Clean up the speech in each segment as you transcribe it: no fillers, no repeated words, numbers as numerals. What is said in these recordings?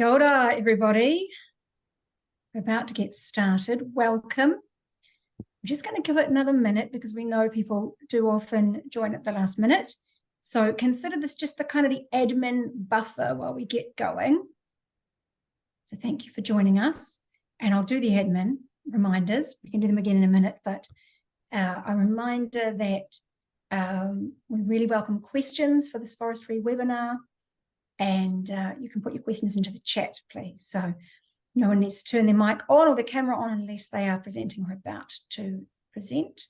Kia ora, everybody. We're about to get started. Welcome. I'm just going to give it another minute because we know people do often join at the last minute. So consider this just the kind of the admin buffer while we get going. So thank you for joining us. And I'll do the admin reminders. We can do them again in a minute, but a reminder that we really welcome questions for this forestry webinar. And you can put your questions into the chat, please. So no one needs to turn their mic on or the camera on unless they are presenting or about to present.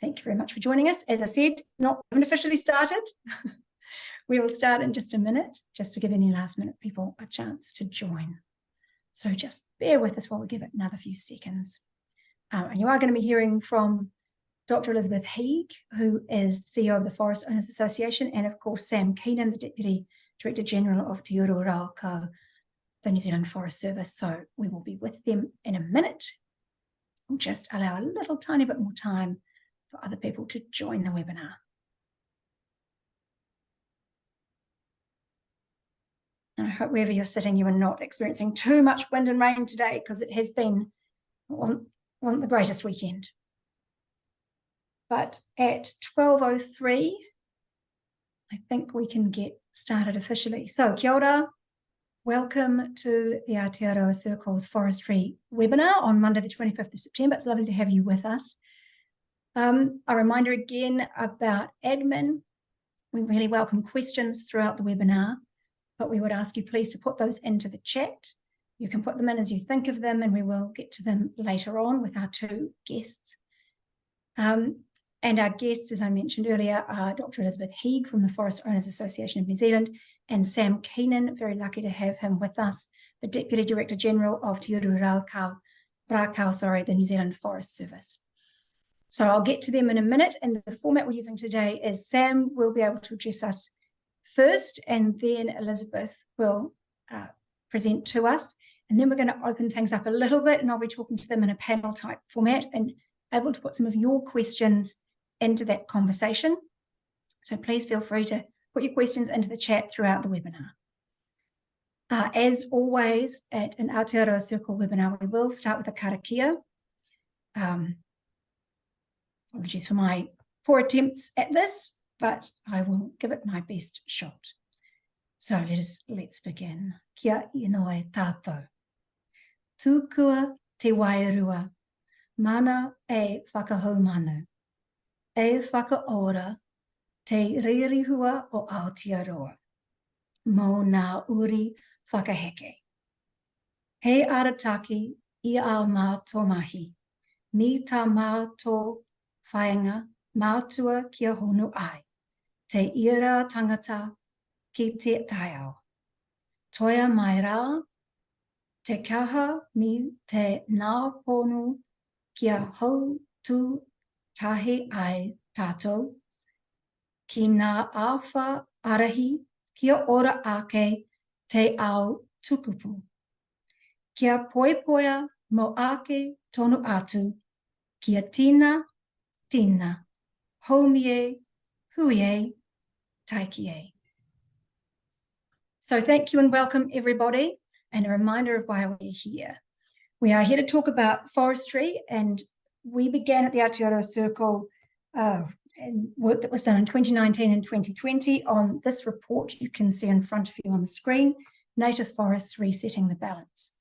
Thank you very much for joining us. As I said, not officially started. We will start in just a minute, just to give any last minute people a chance to join. So just bear with us while we give it another few seconds. And you are going to be hearing from Dr. Elizabeth Heeg, who is CEO of the Forest Owners Association, and of course Sam Keenan, the Deputy Director General of Aotearoa Rākau, the New Zealand Forest Service. So we will be with them in a minute. We'll just allow a little tiny bit more time for other people to join the webinar. And I hope wherever you're sitting, you are not experiencing too much wind and rain today, because it wasn't the greatest weekend. But at 12:03, I think we can get started officially. So kia ora. Welcome to the Aotearoa Circle's Forestry webinar on Monday the 25th of September. It's lovely to have you with us. A reminder again about admin. We really welcome questions throughout the webinar, but we would ask you please to put those into the chat. You can put them in as you think of them, and we will get to them later on with our two guests. And our guests, as I mentioned earlier, are Dr. Elizabeth Heeg from the Forest Owners Association of New Zealand and Sam Keenan, very lucky to have him with us, the Deputy Director General of Aotearoa Rākau, the New Zealand Forest Service. So I'll get to them in a minute, and the format we're using today is Sam will be able to address us first, and then Elizabeth will present to us, and then we're going to open things up a little bit, and I'll be talking to them in a panel type format and able to put some of your questions into that conversation. So please feel free to put your questions into the chat throughout the webinar. As always, at an Aotearoa Circle webinar, we will start with a karakia. Apologies for my poor attempts at this, but I will give it my best shot. So let's begin. Kia inoe tātou. Tūkua te wairua, mana e whakahau manu. E whakaora te ririhua o Aotearoa, mō nā uri whakaheke. He arataki I a mātō mahi, mi tā mātō whaenga mātua kia honu ai, te ira tangata ki te taiao. Toia mai rā, te kaha mi te nā ponu kia hau tu tahe ai tātou, ki nā āwha arahi kia ora ake te ao tukupu. Kia poepoea mo ake tonu atu, kia tina, haumie, huie, taikie. So thank you and welcome everybody, and a reminder of why we're here. We are here to talk about forestry, and we began at the Aotearoa Circle and work that was done in 2019 and 2020 on this report you can see in front of you on the screen, Native Forests Resetting the Balance.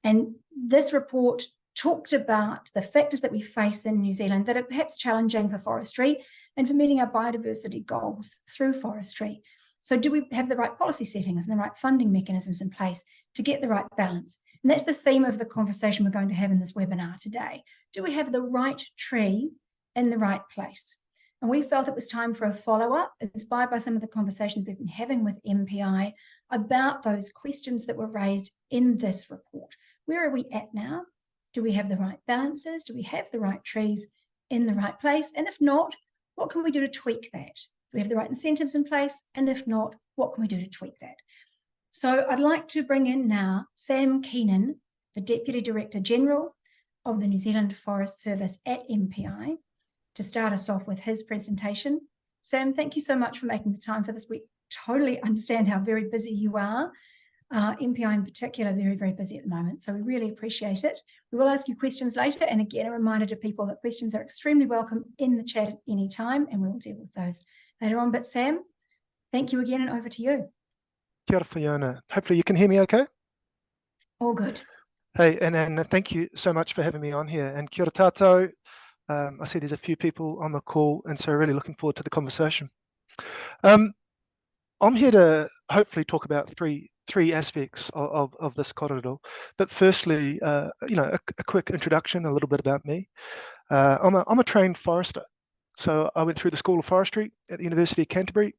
And this report talked about the factors that we face in New Zealand that are perhaps challenging for forestry and for meeting our biodiversity goals through forestry. So do we have the right policy settings and the right funding mechanisms in place to get the right balance? And that's the theme of the conversation we're going to have in this webinar today. Do we have the right tree in the right place? And we felt it was time for a follow-up, inspired by some of the conversations we've been having with MPI about those questions that were raised in this report. Where are we at now? Do we have the right balances? Do we have the right trees in the right place? And if not, what can we do to tweak that? Do we have the right incentives in place? And if not, what can we do to tweak that? So I'd like to bring in now Sam Keenan, the Deputy Director General of the New Zealand Forest Service at MPI, to start us off with his presentation. Sam, thank you so much for making the time for this. We totally understand how very busy you are. MPI in particular, very, very busy at the moment. So we really appreciate it. We will ask you questions later. And again, a reminder to people that questions are extremely welcome in the chat at any time, and we will deal with those later on. But Sam, thank you again, and over to you. Kia ora, Fiona. Hopefully you can hear me okay? All good. Hey, and thank you so much for having me on here. And kia ora tātou. I see there's a few people on the call, and so really looking forward to the conversation. I'm here to hopefully talk about three aspects of this korero. But firstly, a quick introduction, a little bit about me. I'm a trained forester. So I went through the School of Forestry at the University of Canterbury.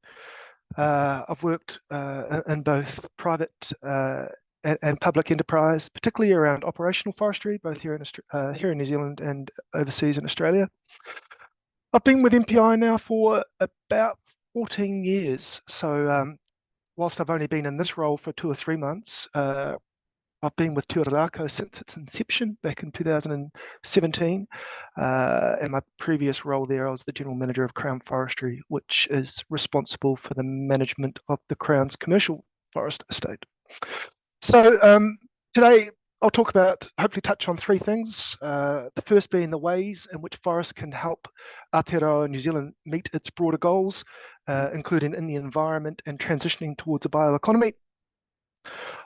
I've worked in both private and public enterprise, particularly around operational forestry, both here in New Zealand and overseas in Australia. I've been with MPI now for about 14 years. So whilst I've only been in this role for 2 or 3 months, I've been with Rākau since its inception back in 2017. And my previous role there, I was the General Manager of Crown Forestry, which is responsible for the management of the Crown's commercial forest estate. So today I'll hopefully touch on 3 things. The first being the ways in which forests can help Aotearoa New Zealand meet its broader goals, including in the environment and transitioning towards a bioeconomy.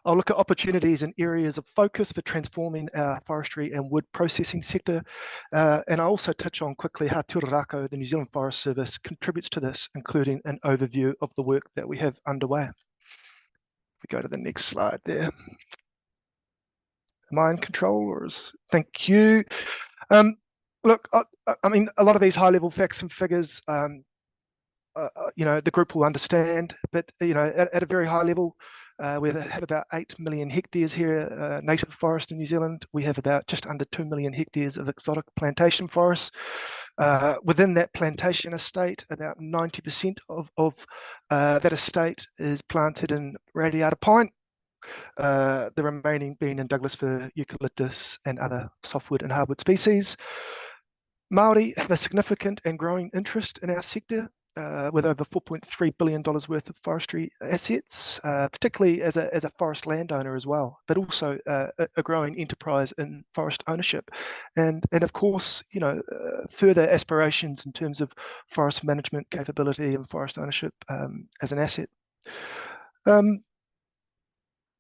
I'll look at opportunities and areas of focus for transforming our forestry and wood processing sector. And I'll also touch on quickly how Te Ura Rākau, the New Zealand Forest Service, contributes to this, including an overview of the work that we have underway. If we go to the next slide there. Am I in control? Thank you. Look, I mean, a lot of these high-level facts and figures, the group will understand, but at a very high level, we have about 8 million hectares here, native forest in New Zealand. We have about just under 2 million hectares of exotic plantation forests. Within that plantation estate, about 90% of that estate is planted in radiata pine. The remaining being in Douglas fir, eucalyptus, and other softwood and hardwood species. Māori have a significant and growing interest in our sector, with over $4.3 billion worth of forestry assets, particularly as a forest landowner as well, but also a growing enterprise in forest ownership, and of course, further aspirations in terms of forest management capability and forest ownership as an asset.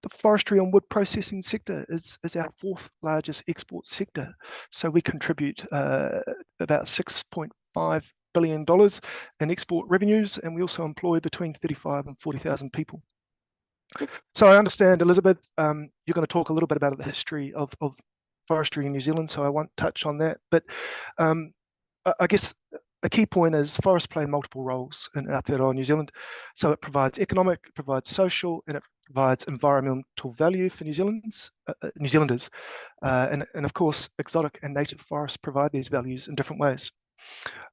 The forestry and wood processing sector is our 4th largest export sector. So we contribute about $6.5 billion in export revenues, and we also employ between 35 and 40,000 people. So I understand, Elizabeth, you're going to talk a little bit about the history of forestry in New Zealand, so I won't touch on that. But I guess a key point is forests play multiple roles in Aotearoa New Zealand. So it provides economic, it provides social, and it provides environmental value for New Zealanders. And of course, exotic and native forests provide these values in different ways.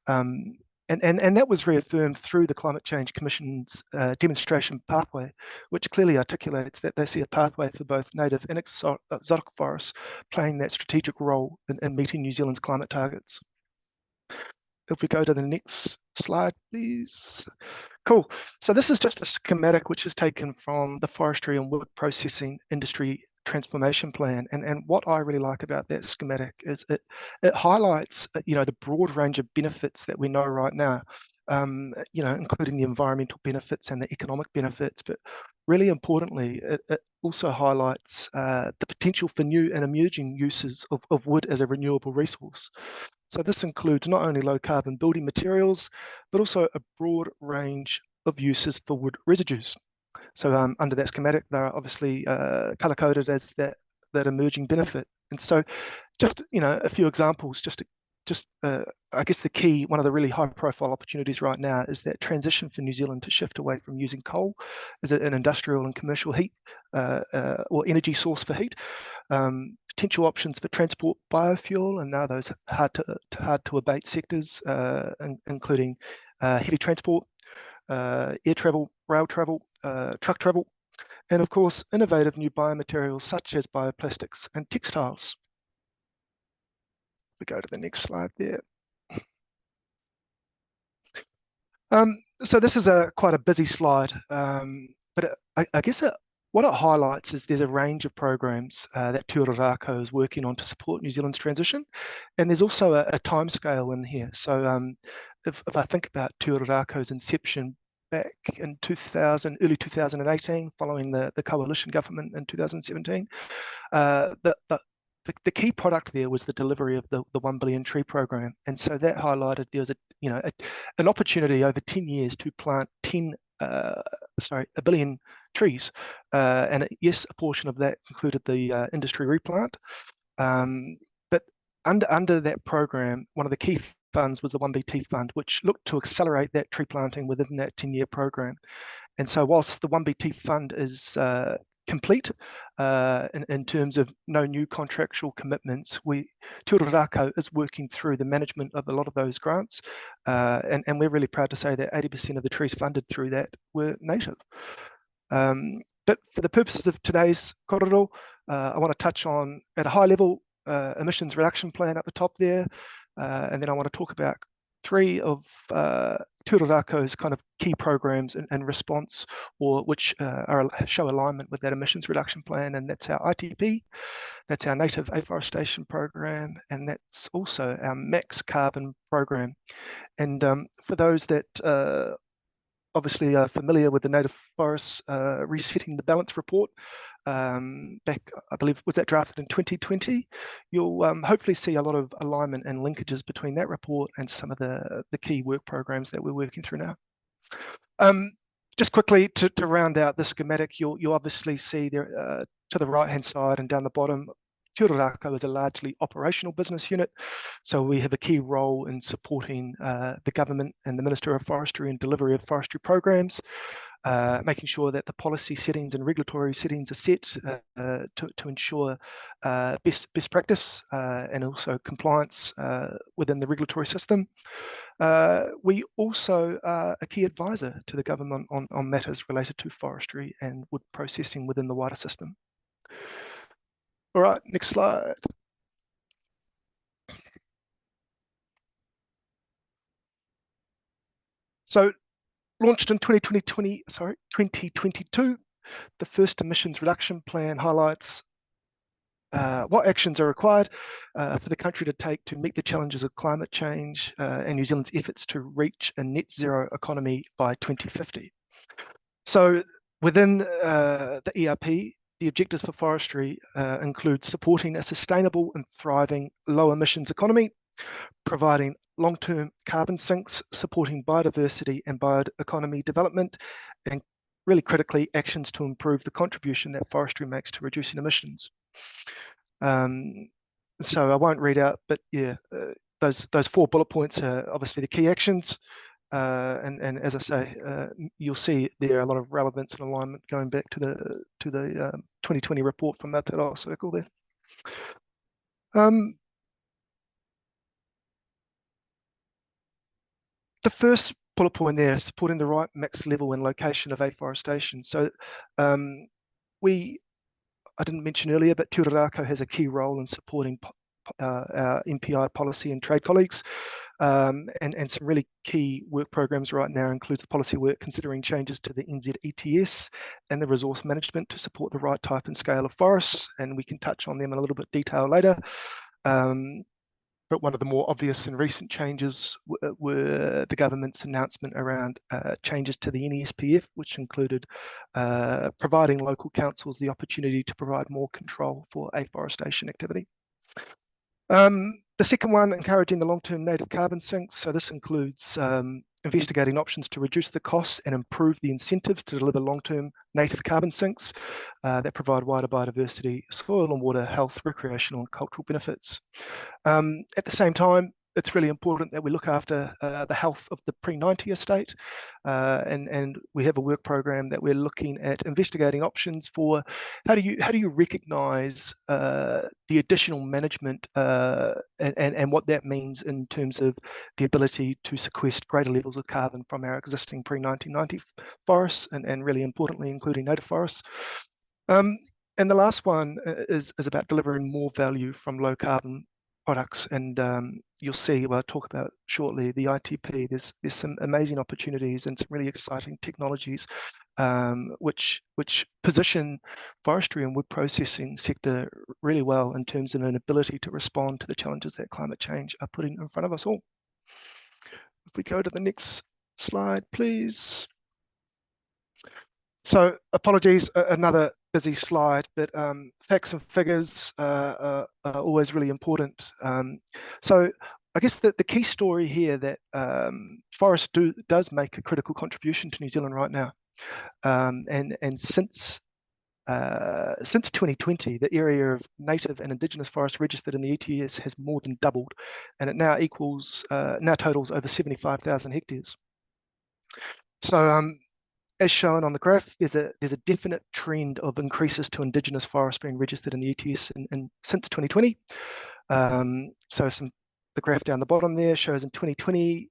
And that was reaffirmed through the Climate Change Commission's demonstration pathway, which clearly articulates that they see a pathway for both native and exotic forests playing that strategic role in meeting New Zealand's climate targets. If we go to the next slide, please. Cool. So this is just a schematic which is taken from the Forestry and Wood Processing Industry Transformation Plan. And what I really like about that schematic is it highlights, the broad range of benefits that we know right now, including the environmental benefits and the economic benefits. But really importantly, it also highlights the potential for new and emerging uses of wood as a renewable resource. So this includes not only low carbon building materials, but also a broad range of uses for wood residues. So under that schematic, they're obviously color-coded as that emerging benefit. And so just, a few examples, I guess the key, one of the really high-profile opportunities right now is that transition for New Zealand to shift away from using coal as an industrial and commercial heat or energy source for heat. Potential options for transport biofuel, and now those hard to abate sectors, including heavy transport, air travel, rail travel, truck travel, and of course innovative new biomaterials such as bioplastics and textiles. We go to the next slide there. So this is quite a busy slide, but I guess what it highlights is there's a range of programs that Te Rākau is working on to support New Zealand's transition, and there's also a timescale in here. So if I think about Te Rākau's inception back in early 2018, following the coalition government in 2017, the key product there was the delivery of the 1 billion tree program, and so that highlighted there was an opportunity over 10 years to plant 1 billion trees, and yes, a portion of that included the industry replant. But under that program, one of the key funds was the 1BT fund, which looked to accelerate that tree planting within that 10-year program. And so whilst the 1BT fund is complete in terms of no new contractual commitments, Te Rākau is working through the management of a lot of those grants, and we're really proud to say that 80% of the trees funded through that were native. But for the purposes of today's korero, I want to touch on, at a high level, emissions reduction plan at the top there, and then I want to talk about 3 of Te Rākau's kind of key programs in response, or which show alignment with that emissions reduction plan, and that's our ITP, that's our native afforestation program, and that's also our max carbon program. And for those that obviously are familiar with the Native Forests Resetting the Balance report, back, I believe, was that drafted in 2020? You'll hopefully see a lot of alignment and linkages between that report and some of the key work programs that we're working through now. Just quickly to round out the schematic, you'll obviously see there to the right-hand side and down the bottom, Te Rākau is a largely operational business unit, so we have a key role in supporting the government and the Minister of Forestry and delivery of forestry programs, making sure that the policy settings and regulatory settings are set to ensure best practice and also compliance within the regulatory system. We also are a key advisor to the government on matters related to forestry and wood processing within the wider system. All right, next slide. So launched in 2022, the first emissions reduction plan highlights what actions are required for the country to take to meet the challenges of climate change and New Zealand's efforts to reach a net zero economy by 2050. So within the ERP, the objectives for forestry include supporting a sustainable and thriving low emissions economy, providing long-term carbon sinks, supporting biodiversity and bioeconomy development, and really critically, actions to improve the contribution that forestry makes to reducing emissions. So I won't read out, but yeah, those 4 bullet points are obviously the key actions. And as I say, you'll see there a lot of relevance and alignment going back to the 2020 report from Aotearoa Circle there. The first bullet point there is supporting the right mix, level and location of afforestation. So I didn't mention earlier, but Te Rākau has a key role in supporting our MPI policy and trade colleagues. And some really key work programs right now includes the policy work considering changes to the NZETS and the resource management to support the right type and scale of forests, and we can touch on them in a little bit detail later. But one of the more obvious and recent changes were the government's announcement around changes to the NESPF, which included providing local councils the opportunity to provide more control for afforestation activity. The second one, encouraging the long-term native carbon sinks. So this includes investigating options to reduce the costs and improve the incentives to deliver long-term native carbon sinks that provide wider biodiversity, soil and water health, recreational and cultural benefits. At the same time, it's really important that we look after the health of the pre-90 estate, and we have a work program that we're looking at investigating options for how do you recognise the additional management and what that means in terms of the ability to sequester greater levels of carbon from our existing pre-1990 forests, and really importantly including native forests. And the last one is about delivering more value from low carbon products, and you'll see, well, I'll talk about shortly, the ITP. There's some amazing opportunities and some really exciting technologies which position forestry and wood processing sector really well in terms of an ability to respond to the challenges that climate change are putting in front of us all. If we go to the next slide, please. So apologies, another busy slide, but facts and figures are always really important. So I guess the key story here that forest does make a critical contribution to New Zealand right now. And since 2020, the area of native and indigenous forest registered in the ETS has more than doubled, and it now totals over 75,000 hectares. So as shown on the graph, there's a definite trend of increases to indigenous forests being registered in the ETS since 2020. So the graph down the bottom there shows in 2020,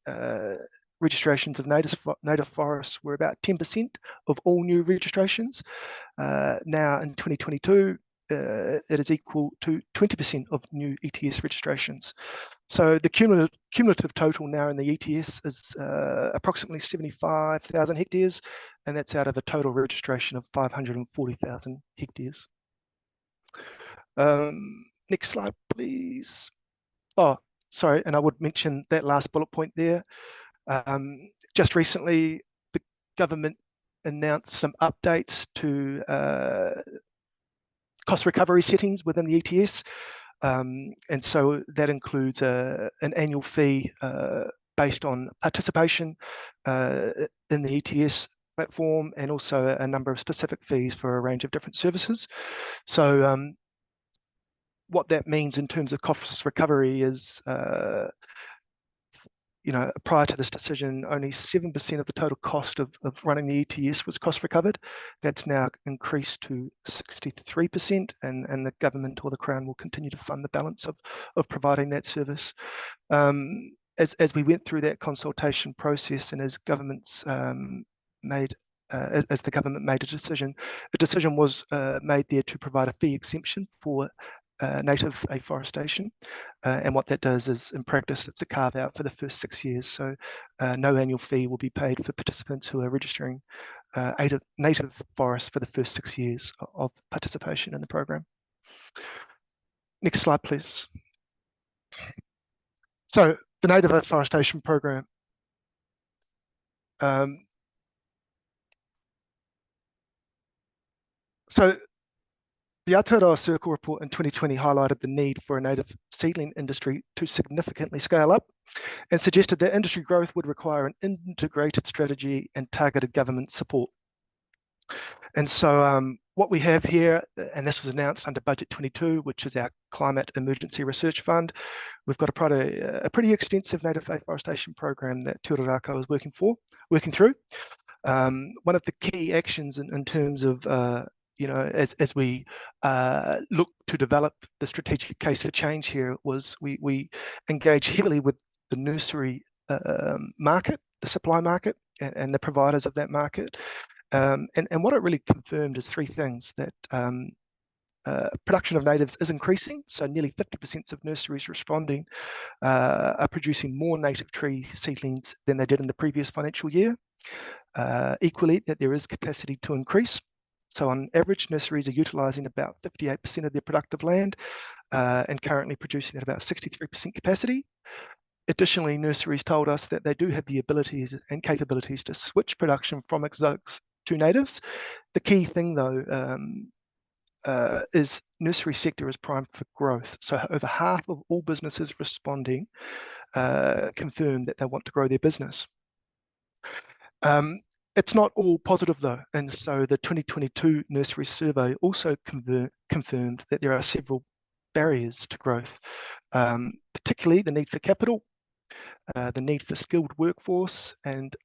registrations of native forests were about 10% of all new registrations. Now in 2022, it is equal to 20% of new ETS registrations. So the cumulative total now in the ETS is approximately 75,000 hectares, and that's out of a total registration of 540,000 hectares. Next slide, please. Oh, sorry, and I would mention that last bullet point there. Just recently, the government announced some updates to cost recovery settings within the ETS. And so that includes an annual fee based on participation in the ETS platform, and also a number of specific fees for a range of different services. So what that means in terms of cost recovery is, prior to this decision, only 7% of the total cost of running the ETS was cost recovered. That's now increased to 63%, and the government or the Crown will continue to fund the balance of providing that service. As we went through that consultation process, and as governments as the government made a decision was made there to provide a fee exemption for native afforestation, and what that does is, in practice, it's a carve out for the first 6 years. So no annual fee will be paid for participants who are registering native forests for the first 6 years of participation in the program. Next slide, please. So the native afforestation program. So the Aotearoa Circle report in 2020 highlighted the need for a native seedling industry to significantly scale up, and suggested that industry growth would require an integrated strategy and targeted government support. And so what we have here, and this was announced under Budget 22, which is our Climate Emergency Research Fund, we've got a pretty extensive native afforestation program that Te Rākau is working through. One of the key actions in terms of as we look to develop the strategic case for change here, was we engage heavily with the nursery market, the supply market, and the providers of that market. And what it really confirmed is three things: that production of natives is increasing, so nearly 50% of nurseries responding are producing more native tree seedlings than they did in the previous financial year. Equally, that there is capacity to increase. So on average, nurseries are utilising about 58% of their productive land, and currently producing at about 63% capacity. Additionally, nurseries told us that they do have the abilities and capabilities to switch production from exotics to natives. The key thing, though, is nursery sector is primed for growth. So over half of all businesses responding confirm that they want to grow their business. It's not all positive, though, and so the 2022 nursery survey also confirmed that there are several barriers to growth, particularly the need for capital, the need for skilled workforce, and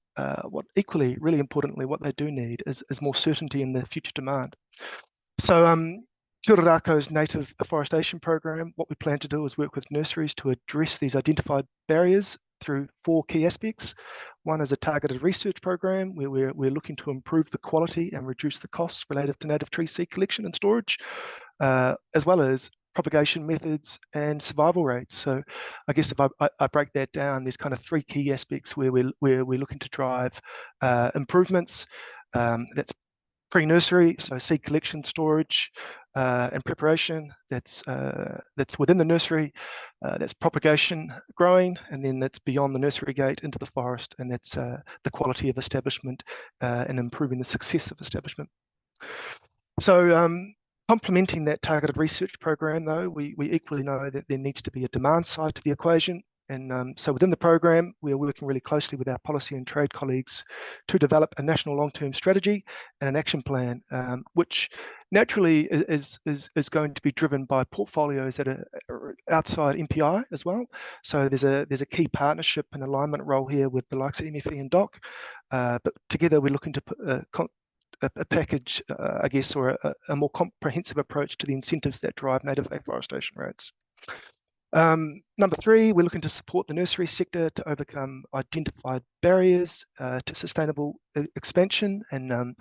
what equally, really importantly, what they do need is more certainty in their future demand. So Te Rākau's native afforestation program, what we plan to do is work with nurseries to address these identified barriers through 4 key aspects. One is a targeted research program where we're looking to improve the quality and reduce the costs related to native tree seed collection and storage, as well as propagation methods, and survival rates. So I guess if I break that down, there's kind of three key aspects where we're looking to drive improvements. That's pre-nursery, so seed collection, storage, and preparation. That's within the nursery. That's propagation, growing, and then that's beyond the nursery gate into the forest, and that's the quality of establishment and improving the success of establishment. So complementing that targeted research program, though, we equally know that there needs to be a demand side to the equation. And so within the program, we are working really closely with our policy and trade colleagues to develop a national long-term strategy and an action plan, which naturally is going to be driven by portfolios that are outside MPI as well. So there's a key partnership and alignment role here with the likes of MFE and DOC, but together we're looking to put a package, I guess, or a more comprehensive approach to the incentives that drive native afforestation rates. Number three, we're looking to support the nursery sector to overcome identified barriers to sustainable expansion. And,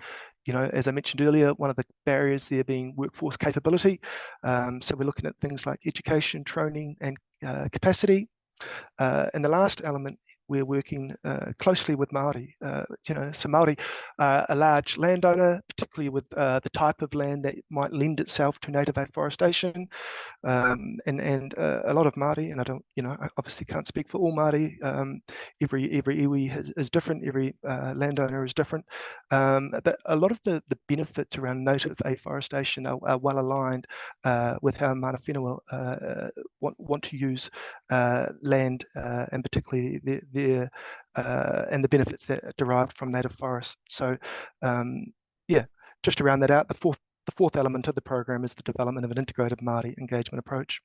you know, as I mentioned earlier, one of the barriers there being workforce capability. So we're looking at things like education, training, and capacity. And the last element, we're working closely with Māori. You know, so Māori are a large landowner, particularly with the type of land that might lend itself to native afforestation. And a lot of Māori, and I don't, you know, I obviously can't speak for all Māori. Every iwi is different. Every landowner is different. But a lot of the benefits around native afforestation are well aligned with how Mana Whenua want to use land, and particularly their and the benefits that are derived from native forests. So, yeah, just to round that out, the fourth element of the program is the development of an integrated Māori engagement approach.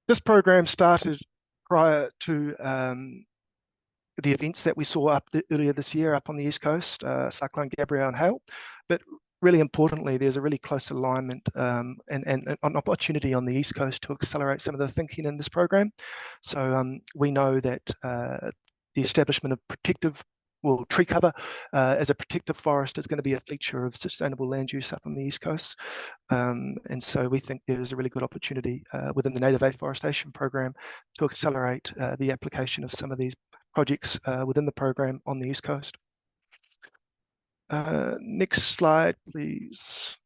This program started prior to the events that we saw earlier this year up on the East Coast, Cyclone Gabrielle and hail. But really importantly, there's a really close alignment and an opportunity on the East Coast to accelerate some of the thinking in this program. So we know that the establishment of tree cover as a protective forest is going to be a feature of sustainable land use up on the East Coast. And so we think there's a really good opportunity within the native afforestation program to accelerate the application of some of these projects within the program on the East Coast. Next slide, please.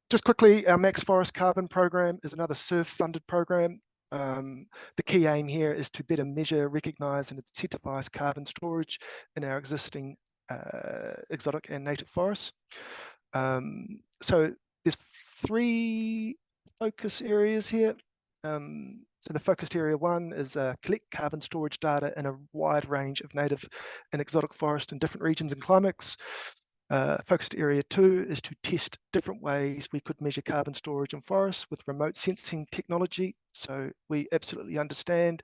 Just quickly, our Max Forest Carbon program is another SURF-funded program. The key aim here is to better measure, recognise and incentivise carbon storage in our existing exotic and native forests. So there's three focus areas here. So the focused area one is collect carbon storage data in a wide range of native and exotic forest in different regions and climates. Focused area two is to test different ways we could measure carbon storage in forests with remote sensing technology. So we absolutely understand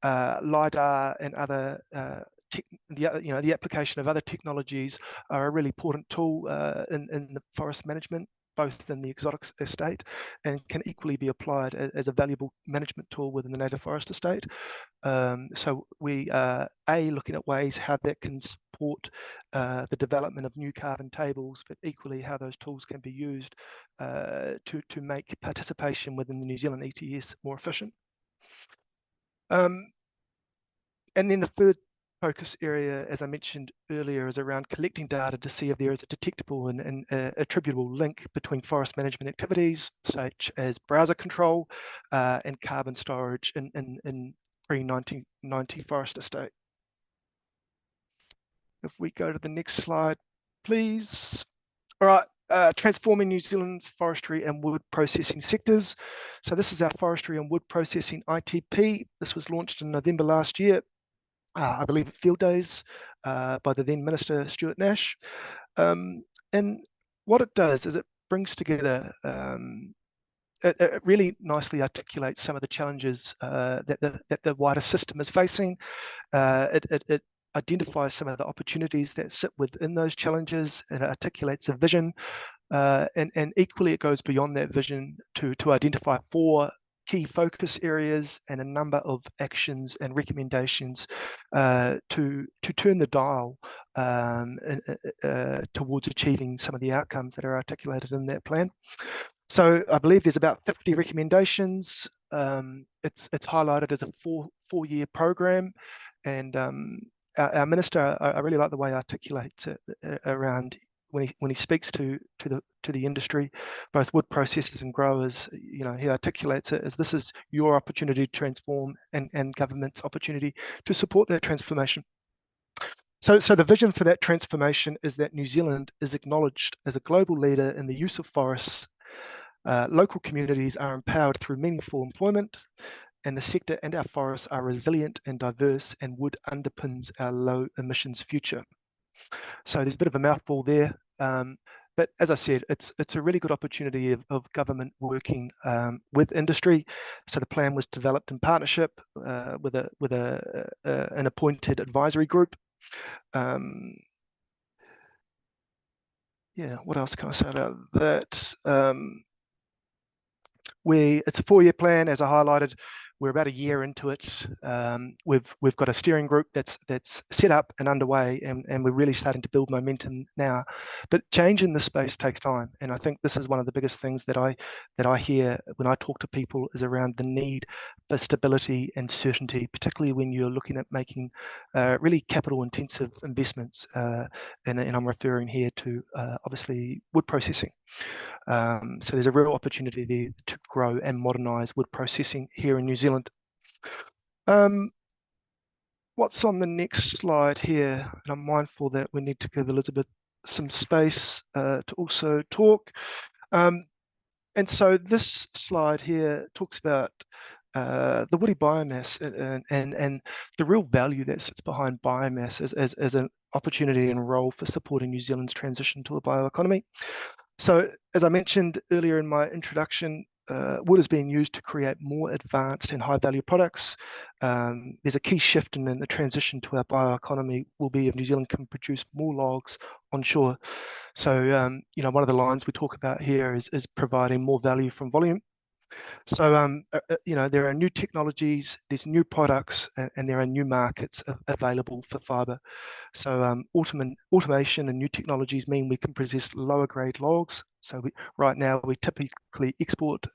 LiDAR and other the application of other technologies are a really important tool in the forest management, both in the exotic estate, and can equally be applied as a valuable management tool within the native forest estate. So we are looking at ways how that can support the development of new carbon tables, but equally how those tools can be used to make participation within the New Zealand ETS more efficient. And then the third focus area, as I mentioned earlier, is around collecting data to see if there is a detectable and attributable link between forest management activities, such as browser control and carbon storage in pre-1990 forest estate. If we go to the next slide, please. All right, transforming New Zealand's forestry and wood processing sectors. So this is our forestry and wood processing ITP. This was launched in November last year. I believe at Field Days by the then Minister Stuart Nash. And what it does is it brings together, it really nicely articulates some of the challenges that the wider system is facing. It identifies some of the opportunities that sit within those challenges, and articulates a vision. And equally, it goes beyond that vision to identify 4 key focus areas and a number of actions and recommendations to turn the dial towards achieving some of the outcomes that are articulated in that plan. So I believe there's about 50 recommendations. It's highlighted as a four-year program, and our minister, I really like the way he articulates it around when he speaks to the industry, both wood processors and growers. You know, he articulates it as this is your opportunity to transform and government's opportunity to support that transformation. So the vision for that transformation is that New Zealand is acknowledged as a global leader in the use of forests. Local communities are empowered through meaningful employment, and the sector and our forests are resilient and diverse, and wood underpins our low emissions future. So there's a bit of a mouthful there, but as I said, it's a really good opportunity of government working with industry. So the plan was developed in partnership with an appointed advisory group. Yeah, what else can I say about that? It's a 4-year plan, as I highlighted. We're about a year into it. We've got a steering group that's set up and underway, and we're really starting to build momentum now. But change in this space takes time, and I think this is one of the biggest things that I hear when I talk to people is around the need for stability and certainty, particularly when you're looking at making really capital-intensive investments. And I'm referring here to obviously wood processing. So there's a real opportunity there to grow and modernise wood processing here in New Zealand. What's on the next slide here? And I'm mindful that we need to give Elizabeth some space to also talk. And so this slide here talks about the woody biomass and the real value that sits behind biomass as an opportunity and role for supporting New Zealand's transition to a bioeconomy. So, as I mentioned earlier in my introduction, wood is being used to create more advanced and high-value products. There's a key shift in the transition to our bioeconomy will be if New Zealand can produce more logs onshore. So, you know, one of the lines we talk about here is providing more value from volume. So, you know, there are new technologies, there's new products, and there are new markets available for fibre. So automation and new technologies mean we can process lower grade logs. So right now we typically export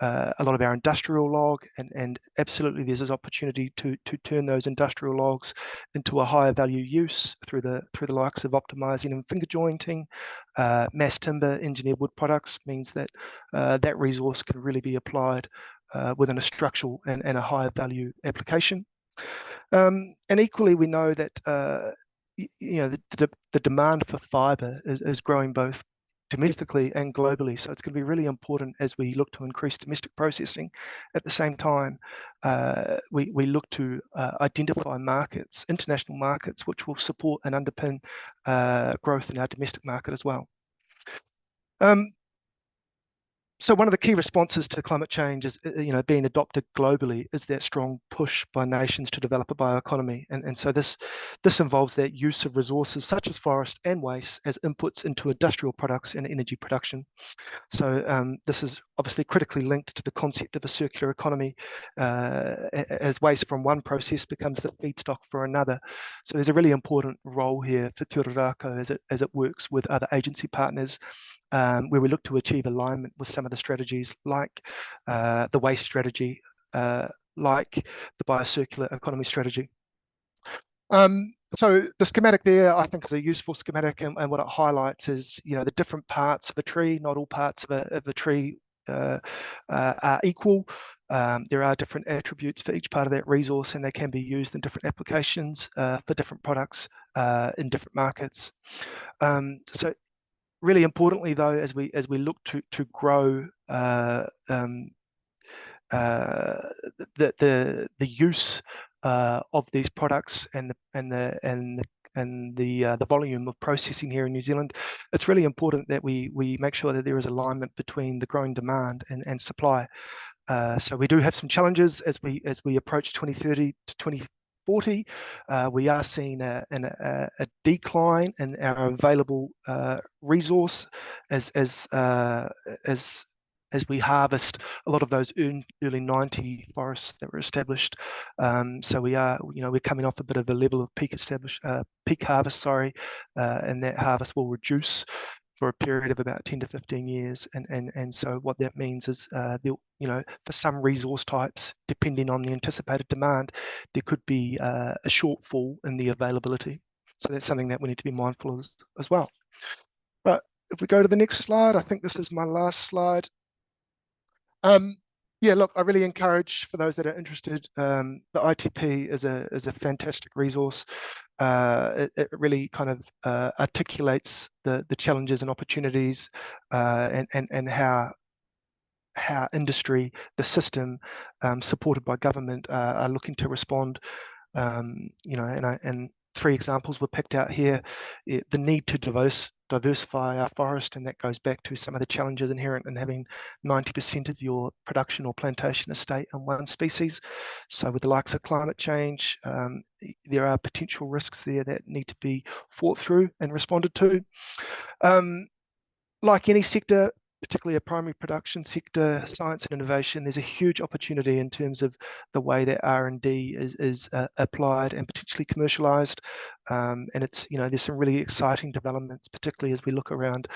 a lot of our industrial log, and absolutely there's this opportunity to turn those industrial logs into a higher value use through the likes of optimizing and finger jointing. Mass timber engineered wood products means that that resource can really be applied within a structural and a higher value application. And equally, we know that you know the demand for fibre is growing both domestically and globally. So it's going to be really important as we look to increase domestic processing. At the same time, we look to identify markets, international markets, which will support and underpin growth in our domestic market as well. So one of the key responses to climate change is, you know, being adopted globally is that strong push by nations to develop a bioeconomy. And so this involves that use of resources such as forest and waste as inputs into industrial products and energy production. So this is obviously critically linked to the concept of a circular economy as waste from one process becomes the feedstock for another. So there's a really important role here for Te Rākau as it works with other agency partners, where we look to achieve alignment with some of the strategies like the waste strategy, like the biocircular economy strategy. So the schematic there, I think, is a useful schematic, and what it highlights is, you know, the different parts of a tree. Not all parts of a tree are equal. There are different attributes for each part of that resource, and they can be used in different applications for different products in different markets. So really importantly, though, as we look to grow the use of these products and the volume of processing here in New Zealand, it's really important that we make sure that there is alignment between the growing demand and supply. So we do have some challenges as we approach 2030 to 2040. We are seeing a decline in our available resource as as we harvest a lot of those early 90 forests that were established. So we are, we're coming off a bit of a level of peak harvest, and that harvest will reduce for a period of about 10 to 15 years. And so what that means is, for some resource types, depending on the anticipated demand, there could be a shortfall in the availability. So that's something that we need to be mindful of as well. But if we go to the next slide, I think this is my last slide. Yeah, look, I really encourage, for those that are interested, the ITP is a fantastic resource. It really kind of articulates the challenges and opportunities, and how industry, the system, supported by government, are looking to respond. And 3 examples were picked out here. The need to diversify our forest, and that goes back to some of the challenges inherent in having 90% of your production or plantation estate in one species. So with the likes of climate change, there are potential risks there that need to be fought through and responded to. Like any sector, particularly a primary production sector, science and innovation, there's a huge opportunity in terms of the way that R&D is applied and potentially commercialized. And it's, there's some really exciting developments, particularly as we look around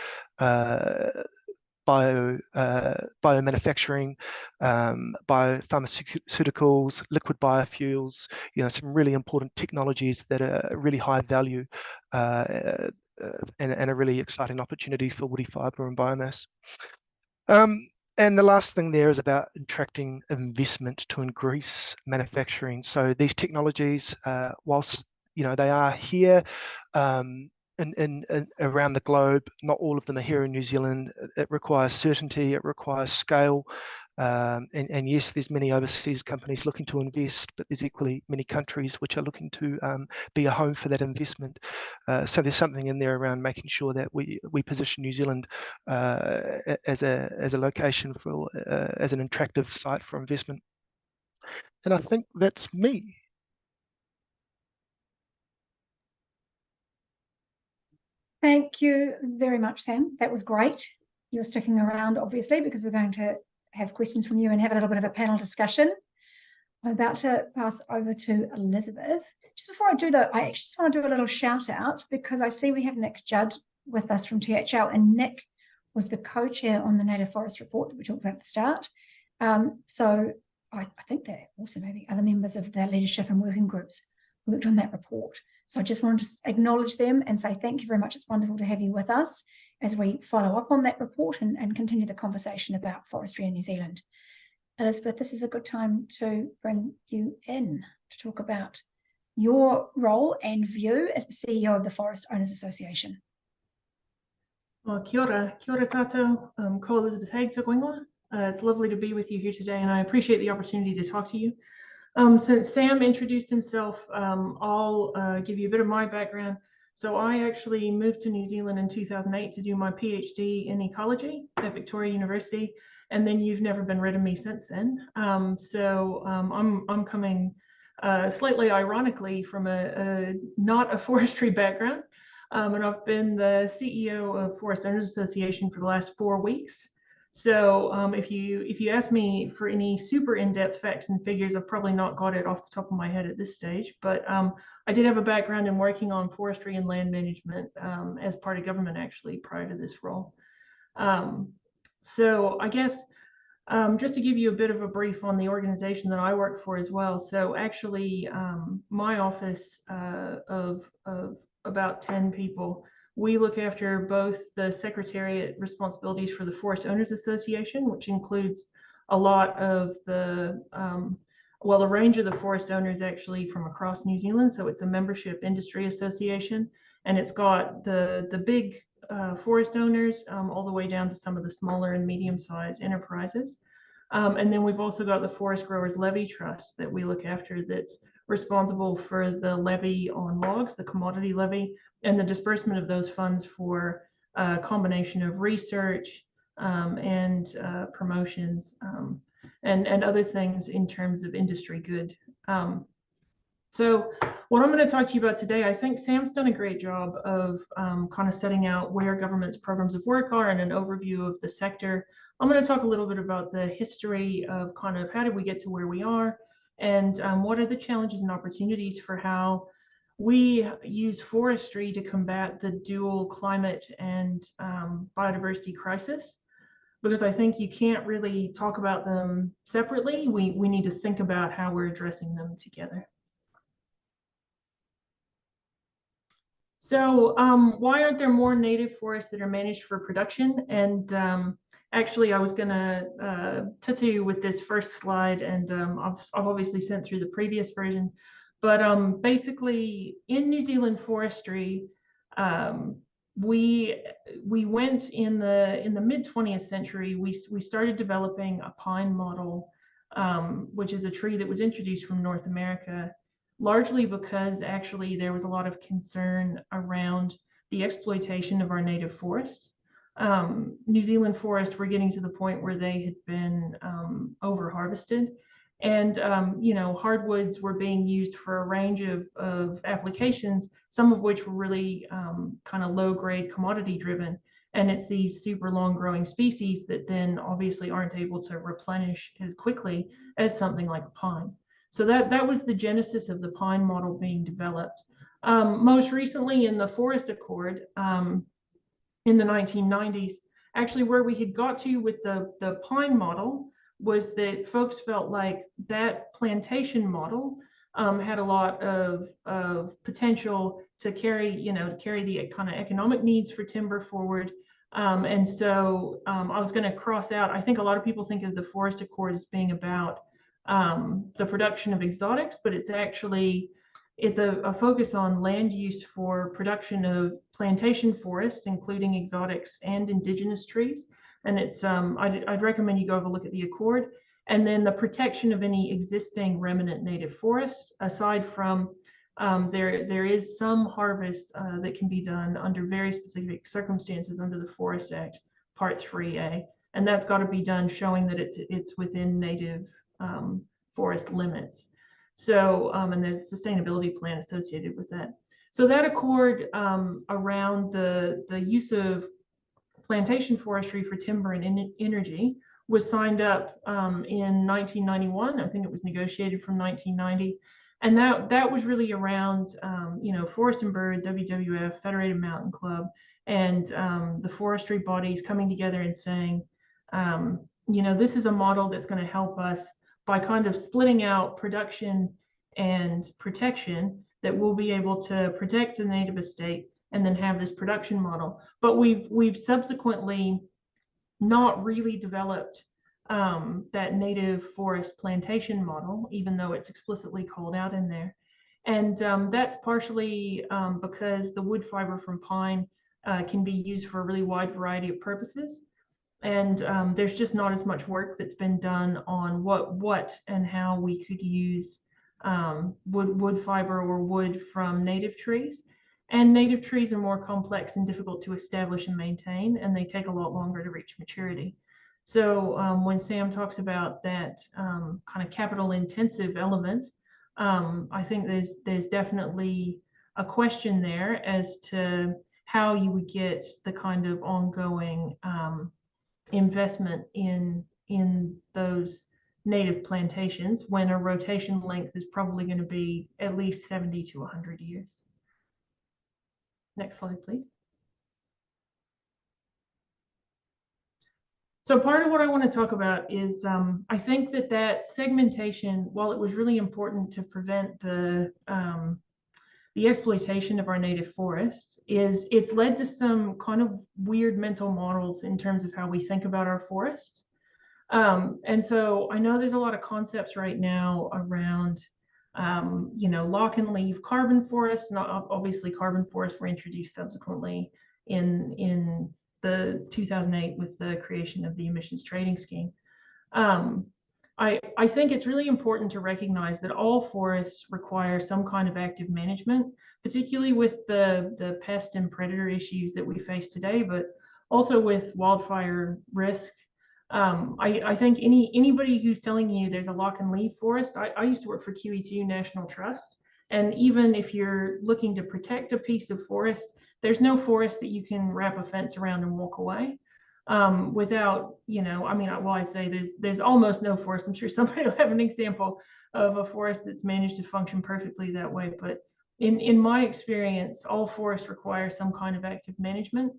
biomanufacturing, biopharmaceuticals, liquid biofuels, some really important technologies that are really high value, and a really exciting opportunity for woody fibre and biomass. And the last thing there is about attracting investment to increase manufacturing. So these technologies, whilst they are here and around the globe, not all of them are here in New Zealand. It requires certainty, it requires scale. And yes, there's many overseas companies looking to invest, but there's equally many countries which are looking to be a home for that investment. So there's something in there around making sure that we position New Zealand as a location for as an attractive site for investment. And I think that's me. Thank you very much, Sam. That was great. You're sticking around, obviously, because we're going to have questions from you and have a little bit of a panel discussion. I'm about to pass over to Elizabeth. Just before I do that, I actually just want to do a little shout out, because I see we have Nick Judd with us from THL, and Nick was the co-chair on the Native Forest Report that we talked about at the start. So I think there also maybe other members of the leadership and working groups who worked on that report. So I just wanted to acknowledge them and say thank you very much. It's wonderful to have you with us as we follow up on that report and continue the conversation about forestry in New Zealand. Elizabeth, this is a good time to bring you in to talk about your role and view as the CEO of the Forest Owners Association. Well, kia ora tātou, ko Elizabeth Heeg tōku ingoa. It's lovely to be with you here today, and I appreciate the opportunity to talk to you. Since Sam introduced himself, I'll give you a bit of my background. So I actually moved to New Zealand in 2008 to do my PhD in ecology at Victoria University, and then you've never been rid of me since then. I'm coming slightly ironically from not a forestry background, and I've been the CEO of Forest Owners Association for the last 4 weeks. So if you ask me for any super in-depth facts and figures, I've probably not got it off the top of my head at this stage, but I did have a background in working on forestry and land management as part of government actually prior to this role. So I guess just to give you a bit of a brief on the organization that I work for as well. So actually my office of about 10 people, we look after both the secretariat responsibilities for the Forest Owners Association, which includes a lot of the, a range of the forest owners actually from across New Zealand. So it's a membership industry association, and it's got the big forest owners all the way down to some of the smaller and medium-sized enterprises. And then we've also got the Forest Growers Levy Trust that we look after, that's responsible for the levy on logs, the commodity levy, and the disbursement of those funds for a combination of research and promotions and other things in terms of industry good. So What I'm going to talk to you about today, I think Sam's done a great job of kind of setting out where government's programs of work are and an overview of the sector. I'm going to talk a little bit about the history of kind of how did we get to where we are, and what are the challenges and opportunities for how we use forestry to combat the dual climate and biodiversity crisis. Because I think you can't really talk about them separately. We need to think about how we're addressing them together. So why aren't there more native forests that are managed for production? And actually, I was going to touch you with this first slide, and I've obviously sent through the previous version. But basically, in New Zealand forestry, we went in the mid 20th century. We started developing a pine model, which is a tree that was introduced from North America, largely because actually there was a lot of concern around the exploitation of our native forests. New Zealand forests were getting to the point where they had been over harvested, and you know, hardwoods were being used for a range of applications, some of which were really kind of low grade commodity driven. And it's these super long growing species that then obviously aren't able to replenish as quickly as something like a pine. So that was the genesis of the pine model being developed. Most recently in the Forest Accord in the 1990s, actually where we had got to with the pine model was that folks felt like that plantation model had a lot of potential to carry, you know, to carry the kind of economic needs for timber forward. And so I was going to cross out, I think a lot of people think of the Forest Accord as being about the production of exotics, but it's actually, it's a focus on land use for production of plantation forests, including exotics and indigenous trees. And it's, I'd recommend you go have a look at the Accord. And then the protection of any existing remnant native forests, aside from there is some harvest that can be done under very specific circumstances under the Forest Act, Part 3A. And that's got to be done showing that it's within native forest limits. So, and there's a sustainability plan associated with that. So that accord around the use of plantation forestry for timber and energy was signed up in 1991. I think it was negotiated from 1990. And that was really around, you know, Forest and Bird, WWF, Federated Mountain Club, and the forestry bodies coming together and saying, you know, this is a model that's going to help us by kind of splitting out production and protection, that we'll be able to protect the native estate and then have this production model. But we've subsequently not really developed that native forest plantation model, even though it's explicitly called out in there. And that's partially because the wood fiber from pine can be used for a really wide variety of purposes. And there's just not as much work that's been done on what and how we could use wood fiber or wood from native trees. And native trees are more complex and difficult to establish and maintain, and they take a lot longer to reach maturity. So when Sam talks about that kind of capital intensive element, I think there's definitely a question there as to how you would get the kind of ongoing investment in those native plantations when a rotation length is probably going to be at least 70 to 100 years. Next slide, please. So part of what I want to talk about is I think that segmentation, while it was really important to prevent the exploitation of our native forests, it's led to some kind of weird mental models in terms of how we think about our forests. And so I know there's a lot of concepts right now around, you know, lock and leave carbon forests. And obviously carbon forests were introduced subsequently in the 2008 with the creation of the emissions trading scheme. I think it's really important to recognize that all forests require some kind of active management, particularly with the pest and predator issues that we face today, but also with wildfire risk. I think anybody who's telling you there's a lock and leave forest, I used to work for QE2 National Trust, And even if you're looking to protect a piece of forest, there's no forest that you can wrap a fence around and walk away without, I mean, well, I say there's almost no forest. I'm sure somebody will have an example of a forest that's managed to function perfectly that way. But in my experience, all forests require some kind of active management.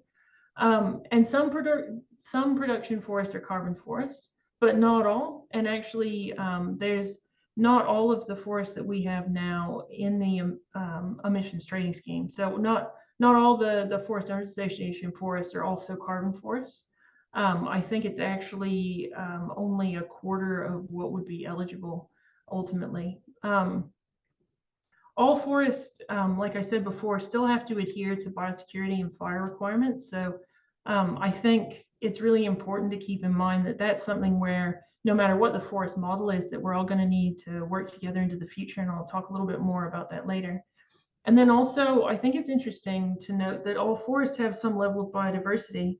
And some production forests are carbon forests, but not all. And actually, there's not all of the forests that we have now in the emissions trading scheme. So not all the Forest Owners Association forests are also carbon forests. I think it's actually only a quarter of what would be eligible ultimately. All forests, like I said before, still have to adhere to biosecurity and fire requirements. So I think it's really important to keep in mind that that's something where no matter what the forest model is, that we're all going to need to work together into the future. And I'll talk a little bit more about that later. And then also, I think it's interesting to note that all forests have some level of biodiversity.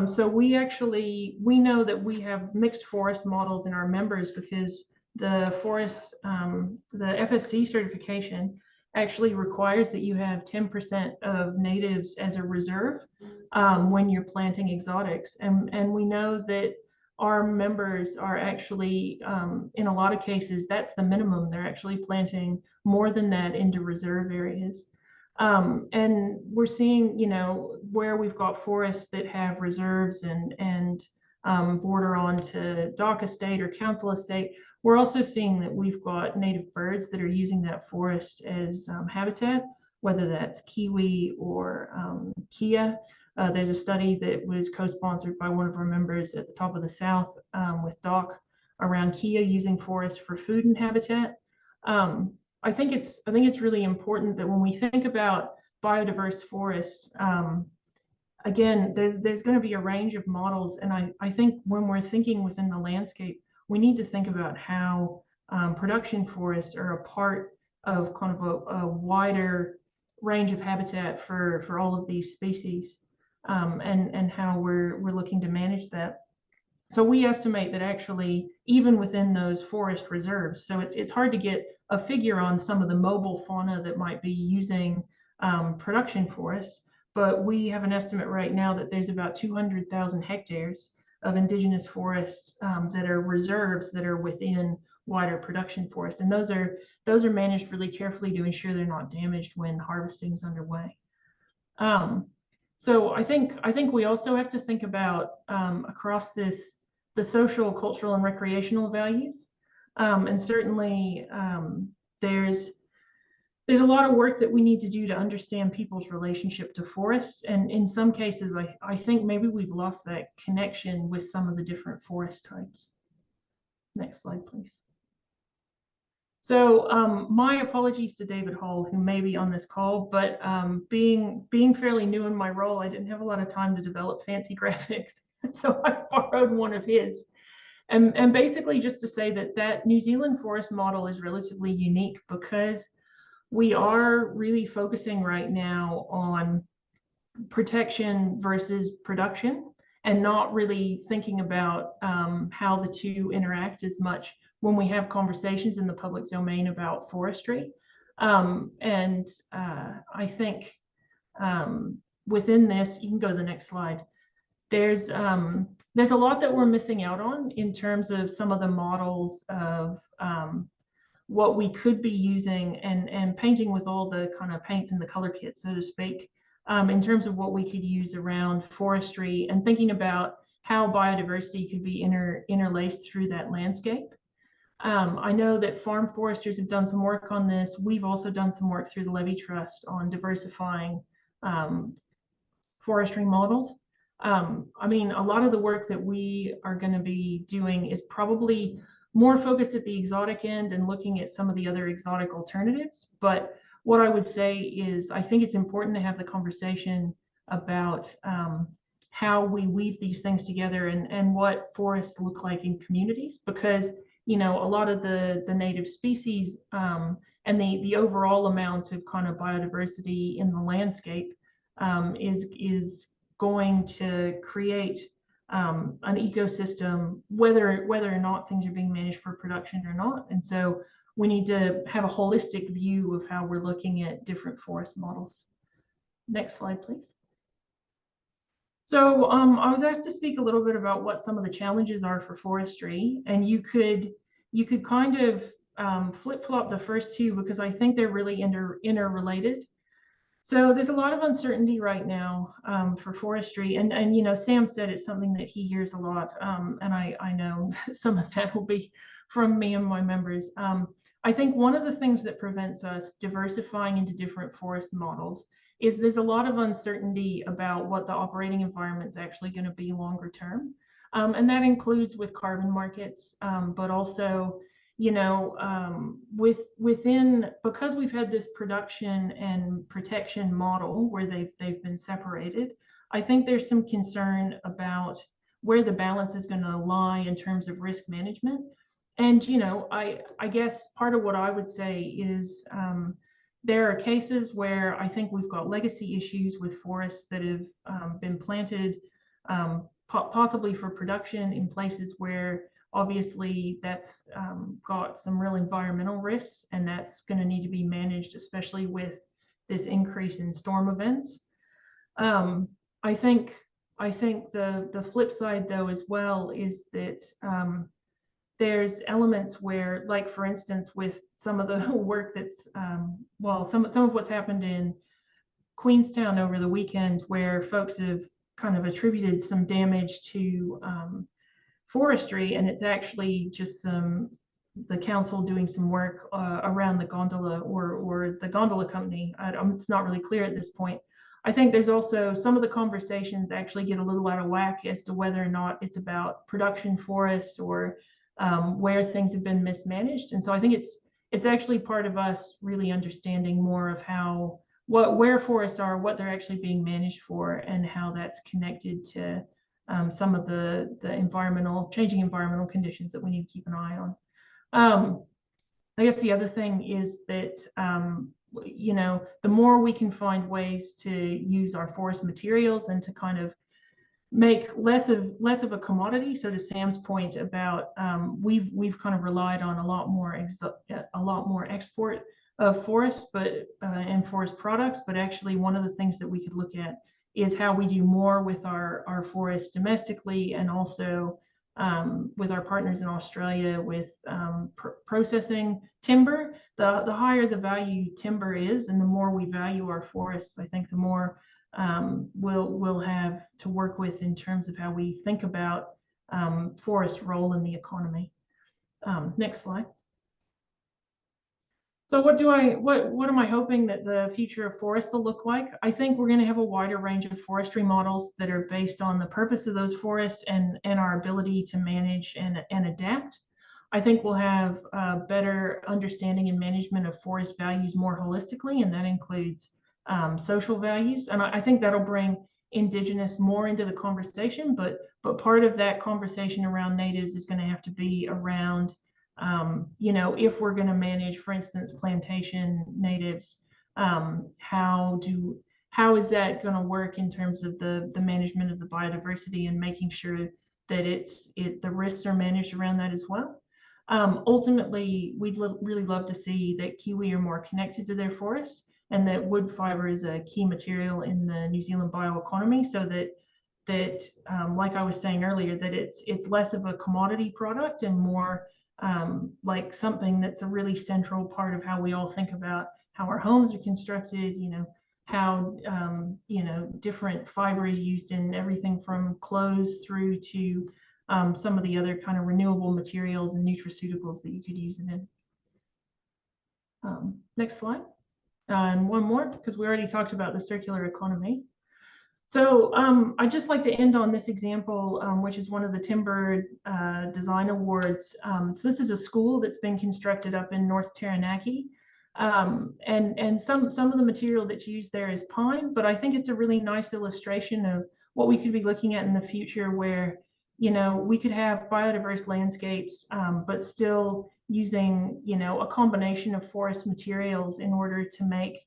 So we know that we have mixed forest models in our members because the forest, the FSC certification actually requires that you have 10% of natives as a reserve when you're planting exotics. And we know that our members are actually, in a lot of cases, that's the minimum. They're actually planting more than that into reserve areas. And we're seeing, where we've got forests that have reserves and border onto dock estate or council estate, we're also seeing that we've got native birds that are using that forest as habitat, whether that's kiwi or kia. There's a study that was co-sponsored by one of our members at the top of the South with Doc around kia using forest for food and habitat. I think it's really important that when we think about biodiverse forests, again, there's going to be a range of models, and I think when we're thinking within the landscape, we need to think about how production forests are a part of kind of a wider range of habitat for all of these species, and how we're looking to manage that. So we estimate that actually, even within those forest reserves, so it's hard to get a figure on some of the mobile fauna that might be using production forests, but we have an estimate right now that there's about 200,000 hectares of indigenous forests that are reserves that are within wider production forest, and those are managed really carefully to ensure they're not damaged when harvesting is underway. So I think we also have to think about across this the social, cultural, and recreational values, and certainly there's a lot of work that we need to do to understand people's relationship to forests, and in some cases I think maybe we've lost that connection with some of the different forest types. Next slide, please. So my apologies to David Hall, who may be on this call, but being fairly new in my role, I didn't have a lot of time to develop fancy graphics. So I borrowed one of his. And basically just to say that New Zealand forest model is relatively unique because we are really focusing right now on protection versus production and not really thinking about how the two interact as much when we have conversations in the public domain about forestry. I think within this, you can go to the next slide. There's a lot that we're missing out on in terms of some of the models of what we could be using and painting with all the kind of paints in the color kit, so to speak, in terms of what we could use around forestry and thinking about how biodiversity could be interlaced through that landscape. I know that farm foresters have done some work on this. We've also done some work through the Levy Trust on diversifying forestry models. I mean, a lot of the work that we are going to be doing is probably more focused at the exotic end and looking at some of the other exotic alternatives. But what I would say is I think it's important to have the conversation about how we weave these things together and what forests look like in communities, because a lot of the native species and the overall amount of kind of biodiversity in the landscape is going to create an ecosystem, whether or not things are being managed for production or not. And so we need to have a holistic view of how we're looking at different forest models. Next slide, please. So I was asked to speak a little bit about what some of the challenges are for forestry, and you could kind of flip-flop the first two because I think they're really interrelated. So there's a lot of uncertainty right now for forestry, and you know, Sam said it's something that he hears a lot, and I know some of that will be from me and my members. I think one of the things that prevents us diversifying into different forest models is there's a lot of uncertainty about what the operating environment is actually going to be longer term. And that includes with carbon markets, but also, you know, because we've had this production and protection model where they've been separated, I think there's some concern about where the balance is going to lie in terms of risk management. And, you know, I guess part of what I would say is there are cases where I think we've got legacy issues with forests that have been planted possibly for production in places where obviously that's got some real environmental risks, and that's going to need to be managed, especially with this increase in storm events. I think the flip side though as well is that there's elements where, like for instance, with some of the work that's well, some of what's happened in Queenstown over the weekend, where folks have kind of attributed some damage to forestry, and it's actually just the council doing some work around the gondola or the gondola company. It's not really clear at this point. I think there's also some of the conversations actually get a little out of whack as to whether or not it's about production forest or where things have been mismanaged. And so I think it's actually part of us really understanding more of how where forests are, what they're actually being managed for, and how that's connected to some of the changing environmental conditions that we need to keep an eye on. I guess the other thing is that you know, the more we can find ways to use our forest materials and to kind of make less of a commodity. So to Sam's point about we've kind of relied on a lot more export of forests, but and forest products. But actually, one of the things that we could look at is how we do more with our forests domestically, and also with our partners in Australia with processing timber. The higher the value timber is, and the more we value our forests, I think the more we'll have to work with in terms of how we think about forest role in the economy. Next slide. So what am I hoping that the future of forests will look like? I think we're going to have a wider range of forestry models that are based on the purpose of those forests and our ability to manage and adapt. I think we'll have a better understanding and management of forest values more holistically, and that includes social values. And I think that'll bring Indigenous more into the conversation, but part of that conversation around natives is going to have to be around you know, if we're going to manage, for instance, plantation natives, how is that going to work in terms of the management of the biodiversity and making sure that the risks are managed around that as well. Ultimately, we'd really love to see that Kiwi are more connected to their forests, and that wood fiber is a key material in the New Zealand bioeconomy, so that like I was saying earlier, that it's less of a commodity product and more like something that's a really central part of how we all think about how our homes are constructed, you know, how you know, different fiber is used in everything from clothes through to some of the other kind of renewable materials and nutraceuticals that you could use it in. Next slide. And one more, because we already talked about the circular economy. So I'd just like to end on this example, which is one of the Timber Design Awards. So this is a school that's been constructed up in North Taranaki. And some of the material that's used there is pine, but I think it's a really nice illustration of what we could be looking at in the future, where, you know, we could have biodiverse landscapes, but still using, you know, a combination of forest materials in order to make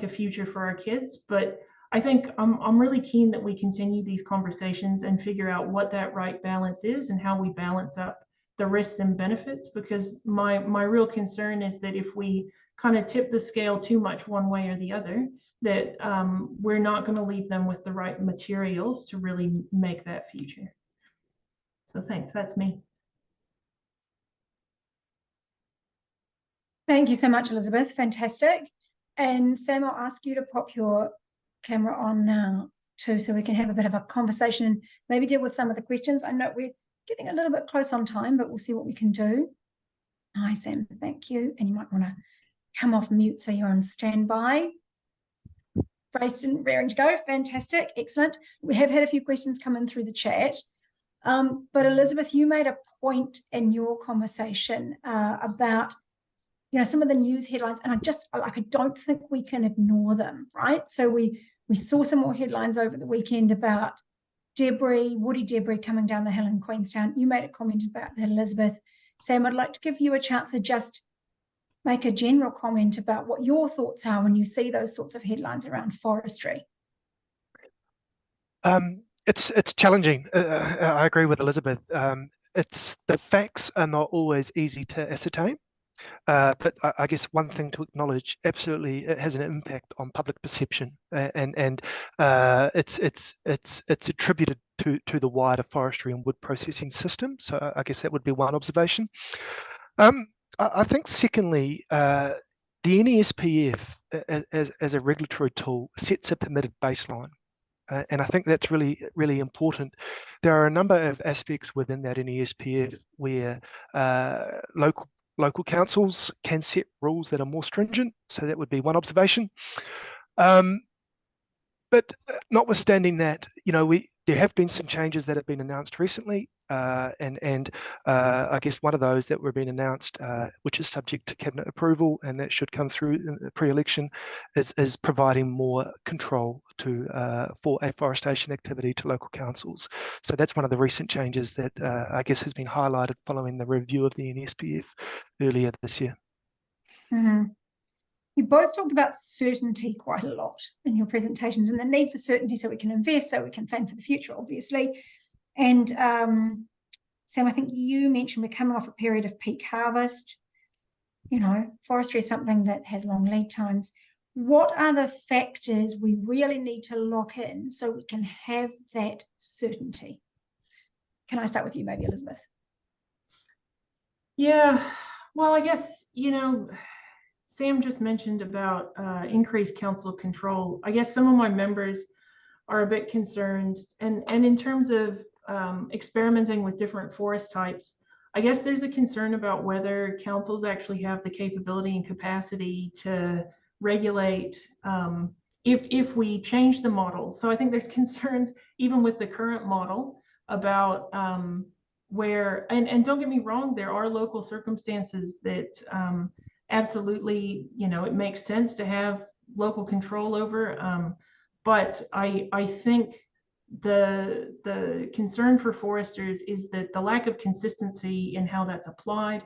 a future for our kids. But I think I'm really keen that we continue these conversations and figure out what that right balance is and how we balance up the risks and benefits, because my real concern is that if we kind of tip the scale too much one way or the other, that we're not going to leave them with the right materials to really make that future. So thanks, that's me. Thank you so much, Elizabeth. Fantastic. And Sam, I'll ask you to pop your camera on now too, so we can have a bit of a conversation and maybe deal with some of the questions. I know we're getting a little bit close on time, but we'll see what we can do. Hi, Sam. Thank you. And you might want to come off mute so you're on standby. Braced and raring to go. Fantastic. Excellent. We have had a few questions come in through the chat. But Elizabeth, you made a point in your conversation about some of the news headlines, and I don't think we can ignore them, right? So we saw some more headlines over the weekend about debris, woody debris coming down the hill in Queenstown. You made a comment about that, Elizabeth. Sam, I'd like to give you a chance to just make a general comment about what your thoughts are when you see those sorts of headlines around forestry. It's challenging. I agree with Elizabeth. The facts are not always easy to ascertain. But I guess one thing to acknowledge, absolutely, it has an impact on public perception, and it's attributed to the wider forestry and wood processing system. So I guess that would be one observation. I think secondly, the NESPF as a regulatory tool sets a permitted baseline. And I think that's really, really important. There are a number of aspects within that NESPF where local councils can set rules that are more stringent. So that would be one observation. But notwithstanding that, there have been some changes that have been announced recently, and I guess one of those that were being announced, which is subject to cabinet approval, and that should come through in the pre-election, is providing more control for afforestation activity to local councils. So that's one of the recent changes that I guess has been highlighted following the review of the NSPF earlier this year. Mm-hmm. You both talked about certainty quite a lot in your presentations, and the need for certainty so we can invest, so we can plan for the future, obviously. And Sam, I think you mentioned we're coming off a period of peak harvest. Forestry is something that has long lead times. What are the factors we really need to lock in so we can have that certainty? Can I start with you, maybe, Elizabeth? Yeah, well, I guess, Sam just mentioned about increased council control. I guess some of my members are a bit concerned, and in terms of experimenting with different forest types, I guess there's a concern about whether councils actually have the capability and capacity to regulate if we change the model. So I think there's concerns even with the current model about where, and don't get me wrong, there are local circumstances that absolutely, it makes sense to have local control over. But I think the concern for foresters is that the lack of consistency in how that's applied,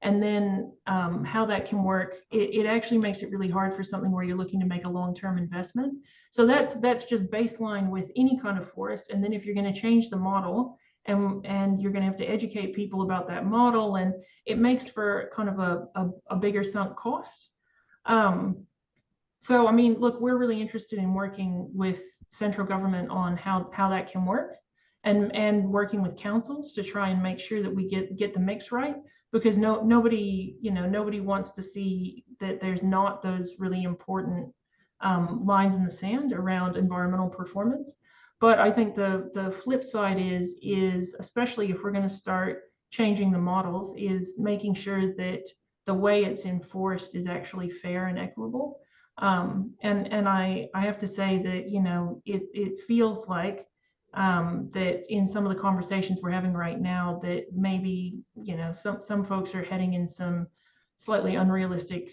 and then how that can work, it actually makes it really hard for something where you're looking to make a long-term investment. So that's just baseline with any kind of forest. And then if you're going to change the model, and you're going to have to educate people about that model, and it makes for kind of a bigger sunk cost. So, I mean, look, we're really interested in working with central government on how that can work, and working with councils to try and make sure that we get the mix right, because nobody wants to see that there's not those really important lines in the sand around environmental performance. But I think the flip side is especially if we're going to start changing the models, is making sure that the way it's enforced is actually fair and equitable. And I have to say that it feels like that in some of the conversations we're having right now, that maybe some folks are heading in some slightly unrealistic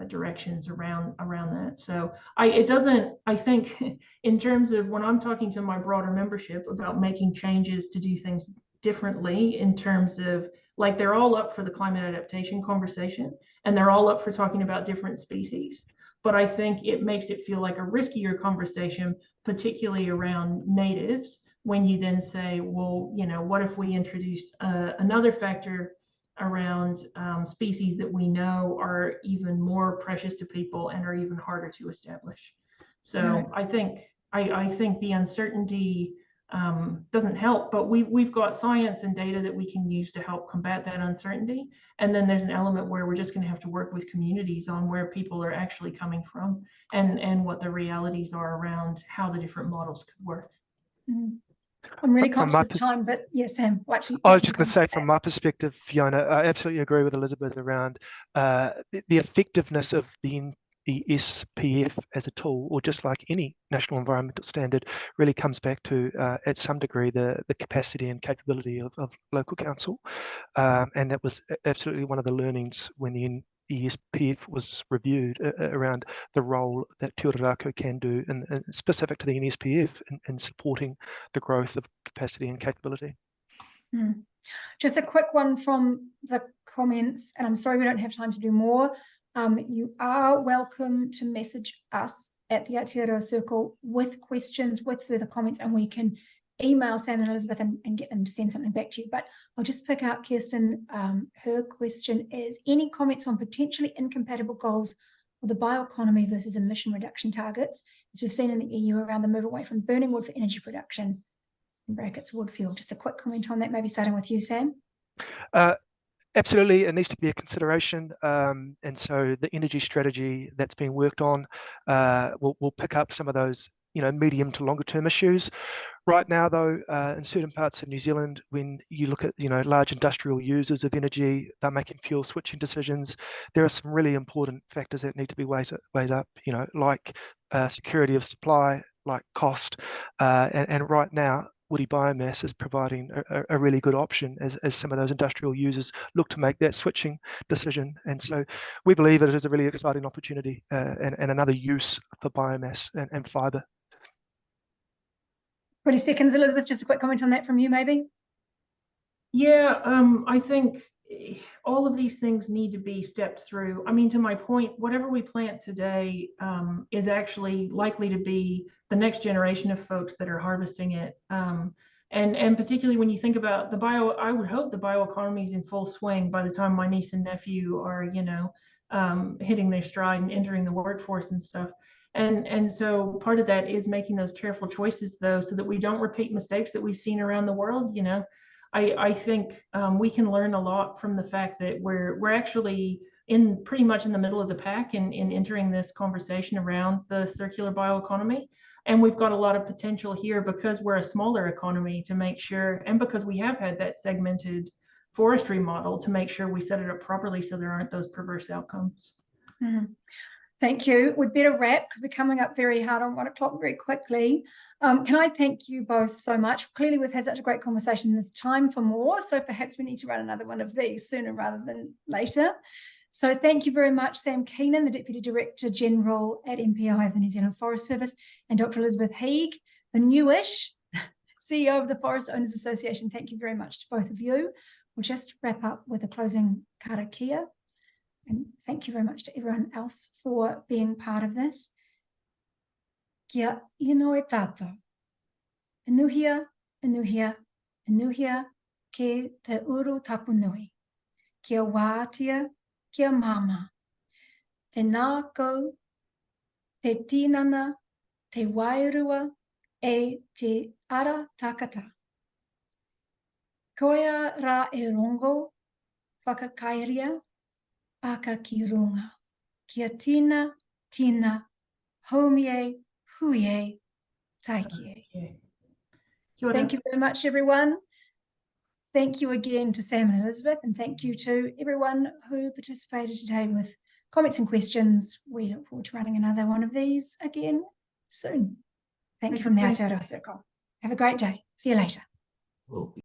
directions around that. So I think in terms of when I'm talking to my broader membership about making changes to do things differently, in terms of, like, they're all up for the climate adaptation conversation, and they're all up for talking about different species. But I think it makes it feel like a riskier conversation, particularly around natives, when you then say, well, what if we introduce another factor around species that we know are even more precious to people and are even harder to establish. So I think the uncertainty doesn't help, but we've got science and data that we can use to help combat that uncertainty. And then there's an element where we're just going to have to work with communities on where people are actually coming from and what the realities are around how the different models could work. I'm really conscious of time, but yes, Sam. I was just going to say, from my perspective, Fiona, I absolutely agree with Elizabeth around the effectiveness of the NESPF as a tool, or just like any national environmental standard, really comes back to, at some degree, the capacity and capability of local council. And that was absolutely one of the learnings when the NESPF was reviewed around the role that Te Rākau can do, and specific to the NESPF in supporting the growth of capacity and capability. Just a quick one from the comments, and I'm sorry we don't have time to do more. You are welcome to message us at the Aotearoa Circle with questions, with further comments, and we can email Sam and Elizabeth and get them to send something back to you. But I'll just pick out Kirsten. Her question is, any comments on potentially incompatible goals for the bioeconomy versus emission reduction targets, as we've seen in the EU around the move away from burning wood for energy production, in brackets wood fuel? Just a quick comment on that, maybe starting with you, Sam. Absolutely, it needs to be a consideration, and so the energy strategy that's being worked on will pick up some of those, medium to longer term issues. Right now, though, in certain parts of New Zealand, when you look at large industrial users of energy, they're making fuel switching decisions. There are some really important factors that need to be weighed up, like security of supply, like cost, and right now, woody biomass is providing a really good option as some of those industrial users look to make that switching decision. And so we believe it is a really exciting opportunity and another use for biomass and fibre. 20 seconds, Elizabeth, just a quick comment on that from you, maybe. Yeah, I think all of these things need to be stepped through. I mean, to my point, whatever we plant today is actually likely to be the next generation of folks that are harvesting it. And particularly when you think about I would hope the bioeconomy is in full swing by the time my niece and nephew are, hitting their stride and entering the workforce and stuff. And so part of that is making those careful choices, though, so that we don't repeat mistakes that we've seen around the world. I think we can learn a lot from the fact that we're actually pretty much in the middle of the pack in entering this conversation around the circular bioeconomy. And we've got a lot of potential here because we're a smaller economy to make sure, and because we have had that segmented forestry model, to make sure we set it up properly so there aren't those perverse outcomes. Thank you. We'd better wrap because we're coming up very hard on 1 o'clock very quickly. Can I thank you both so much? Clearly, we've had such a great conversation. There's time for more, so perhaps we need to run another one of these sooner rather than later. So thank you very much, Sam Keenan, the Deputy Director General at MPI of the New Zealand Forest Service, and Dr. Elizabeth Heeg, the newish CEO of the Forest Owners Association. Thank you very much to both of you. We'll just wrap up with a closing karakia. And thank you very much to everyone else for being part of this. Kia ino e tātou. Enuhia, enuhia, enuhia ke te uru tapunui. Kia wātia, kia mama. Te nākau, te tinana, te wairua, e te ara takata. Koia rā e rongo, whakakairia, aka ki runga. Kia tina, homie, huie, taikie. Thank you very much, everyone. Thank you again to Sam and Elizabeth, and thank you to everyone who participated today with comments and questions. We look forward to running another one of these again soon. Thank you from the Aotearoa Circle. Have a great day. See you later.